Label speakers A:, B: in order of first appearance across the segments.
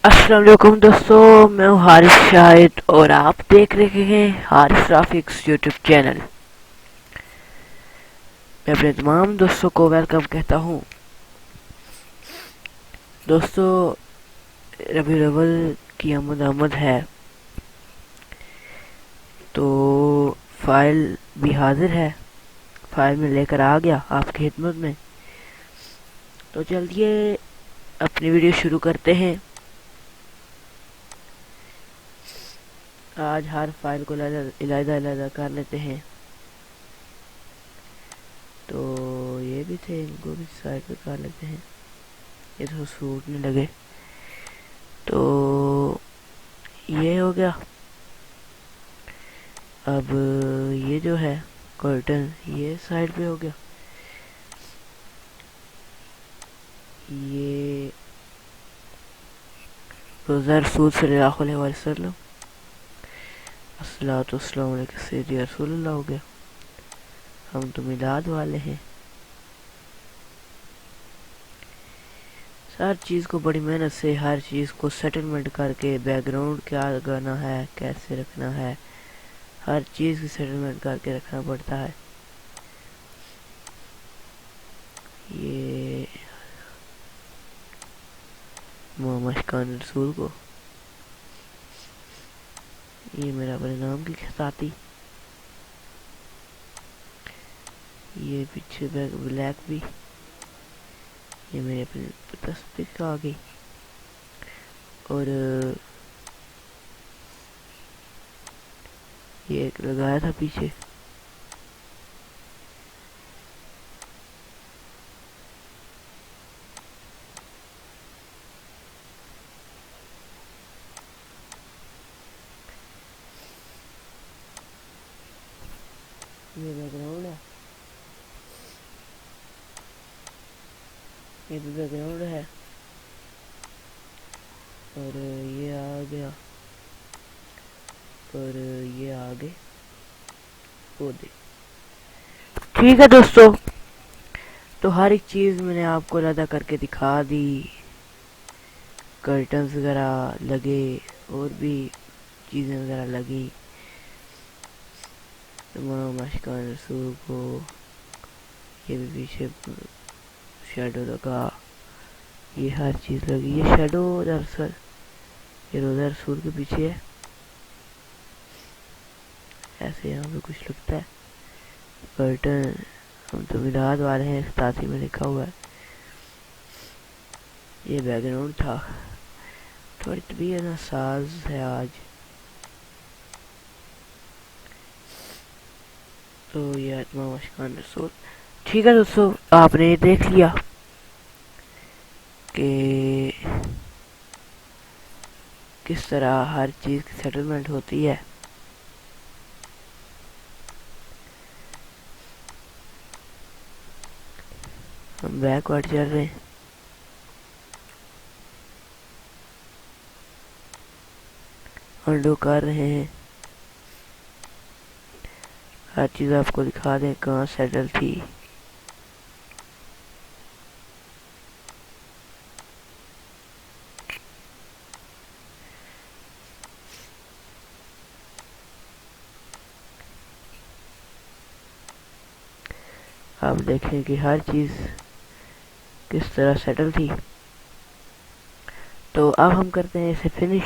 A: अस्सलाम वालेकुम दोस्तों, मैं हूँ हारिस शाहिद और आप देख रहे हैं हारिस ग्राफिक्स यूट्यूब चैनल। मैं अपने तमाम दोस्तों को वेलकम कहता हूँ। दोस्तों, रबीउल अव्वल की आमद है, तो फाइल भी हाजिर है। फाइल में लेकर आ गया आपकी खिदमत में। तो चलिए अपनी वीडियो शुरू करते हैं। आज हर फाइल को अलग कर लेते हैं। तो ये भी थे, इनको भी साइड पे कर लेते हैं, ये तो सूट नहीं लगे। तो ये हो गया। अब ये जो है कर्टन, ये साइड पे हो गया। ये रोज़ा रसूल सल्लल्लाहु अलैहि वसल्लम अस्सलातु वस्सलामु अलैका सय्यदी या रसूलल्लाह हो गया। हम तो मिलाद वाले हैं। हर चीज़ को बड़ी मेहनत से, हर चीज़ को सेटलमेंट करके, बैकग्राउंड क्या लगाना है, कैसे रखना है, हर चीज़ की सेटलमेंट करके रखना पड़ता है। ये मशकान रसूल को, ये मेरा अपने नाम की खिताती, ये पीछे ब्लैक भी, ये मेरे अपने तस्वीर आ गई। और ये एक लगाया था पीछे। ये बैकग्राउंड है, ये भी बैकग्राउंड है। और ये आ गया, और ये आगे पौधे। ठीक है दोस्तों, तो हर एक चीज़ मैंने आपको अलग करके दिखा दी। कर्टन्स वगैरह लगे, और भी चीज़ें वगैरह लगी। तमाम अशकान रसूल को, ये भी पीछे शेडो लगा, ये हर चीज़ लगी। ये शेडो दरअसल ये रोज़ा रसूल के पीछे है, ऐसे यहाँ पे कुछ लगता है। कर्टन, हम तो मिलाद वाले हैं, साथ ही में लिखा हुआ है। ये बैकग्राउंड था। थोड़ी तबीयत नासाज है आज, तो ये तमाम अशकान रसूल। ठीक है दोस्तों, आपने देख लिया कि किस तरह हर चीज़ की सेटलमेंट होती है। हम बैकवर्ड चल रहे हैं। अंडो कर रहे हैं, हर चीज़ आपको दिखा दें कहाँ सेटल थी। आप देखें कि हर चीज़ किस तरह सेटल थी। तो अब हम करते हैं इसे फिनिश।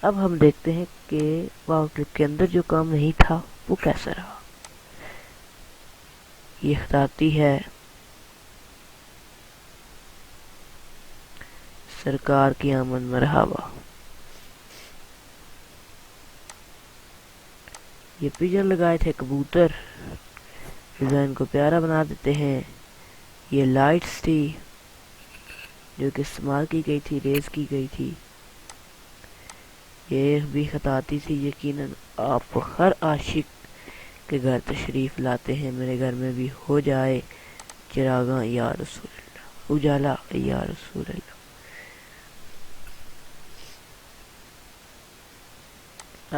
A: अब हम देखते हैं कि वाव क्लिप के अंदर जो काम नहीं था वो कैसा रहा। ये खताती है सरकार की आमद मरहबा। ये पिजन लगाए थे कबूतर, डिज़ाइन को प्यारा बना देते हैं। ये लाइट्स थी जो कि इस्तेमाल की गई थी, रेज की गई थी। ये भी खताती थी। यकीनन आप हर आशिक के घर तशरीफ़ लाते हैं। मेरे घर में भी हो जाए चिरागा या रसूल अल्लाह, उजाला या रसूल अल्लाह।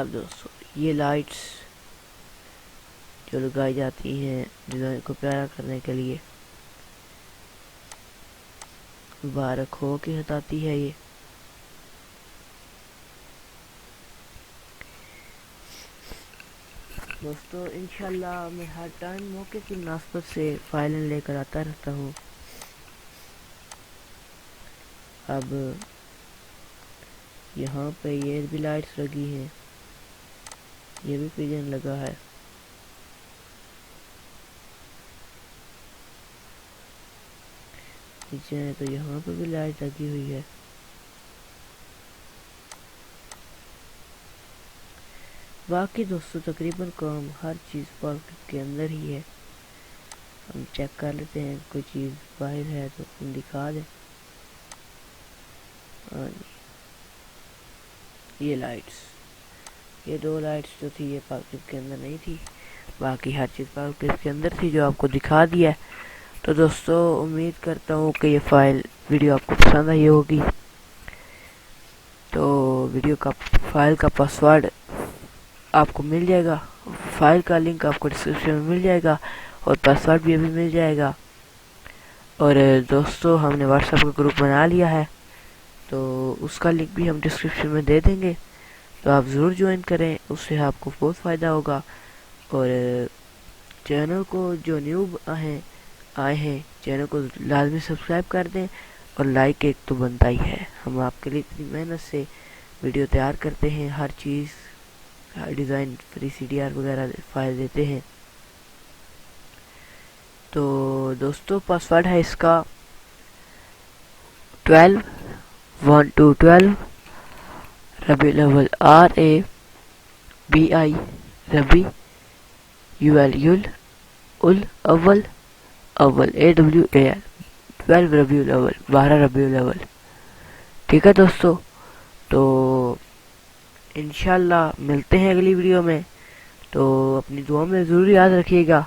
A: अब दोस्तों, ये लाइट्स जो लगाई जाती हैं डिज़ाइन को प्यारा करने के लिए, मुबारक हो के हटाती है। ये دوستو انشاءاللہ میں ہر ٹائم موقع کی مناسبت سے فائلیں لے کر آتا رہتا ہوں. اب یہاں پہ یہ بھی لائٹس لگی ہیں, یہ بھی پیجن لگا ہے. نیچے تو یہاں پہ بھی لائٹ لگی ہوئی ہے. باقی دوستو تقریباً کام ہر چیز پاکٹ کے اندر ہی ہے. ہم چیک کر لیتے ہیں, کوئی چیز باہر ہے تو ہم دکھا دیں. یہ لائٹس, یہ 2 لائٹس جو تھی یہ پاکٹ کے اندر نہیں تھی, باقی ہر چیز پاکٹ کے اندر تھی جو آپ کو دکھا دیا ہے. تو دوستو امید کرتا ہوں کہ یہ ویڈیو آپ کو پسند آئی ہوگی. تو ویڈیو کا فائل کا پاسورڈ آپ کو مل جائے گا, فائل کا لنک آپ کو ڈسکرپشن میں مل جائے گا, اور پاسورڈ بھی ابھی مل جائے گا. اور دوستو ہم نے واٹس ایپ کا گروپ بنا لیا ہے, تو اس کا لنک بھی ہم ڈسکرپشن میں دے دیں گے, تو آپ ضرور جوائن کریں, اس سے آپ کو بہت فائدہ ہوگا. اور چینل کو جو نیو آئے ہیں چینل کو لازمی سبسکرائب کر دیں, اور لائک ایک تو بنتا ہی ہے. ہم آپ کے لیے اتنی محنت سے ویڈیو تیار کرتے ہیں, ہر چیز ڈیزائن فری CDR وغیرہ فائل دیتے ہیں. تو دوستو پاسورڈ ہے اس کا 12 ربیع الاول RABI ربی اول AWAL 12 ربیع الاول 12 ربیع الاول. ٹھیک ہے دوستو, تو انشاءاللہ ملتے ہیں اگلی ویڈیو میں. تو اپنی دعا میں ضرور یاد رکھیے گا,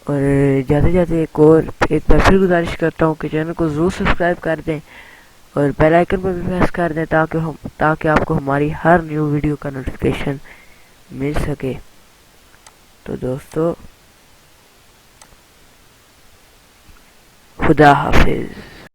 A: اور جاتے ایک بار پھر گزارش کرتا ہوں کہ چینل کو ضرور سبسکرائب کر دیں, اور بیل آئیکن پر بھی پریس کر دیں تاکہ آپ کو ہماری ہر نیو ویڈیو کا نوٹیفیکیشن مل سکے. تو دوستو خدا حافظ.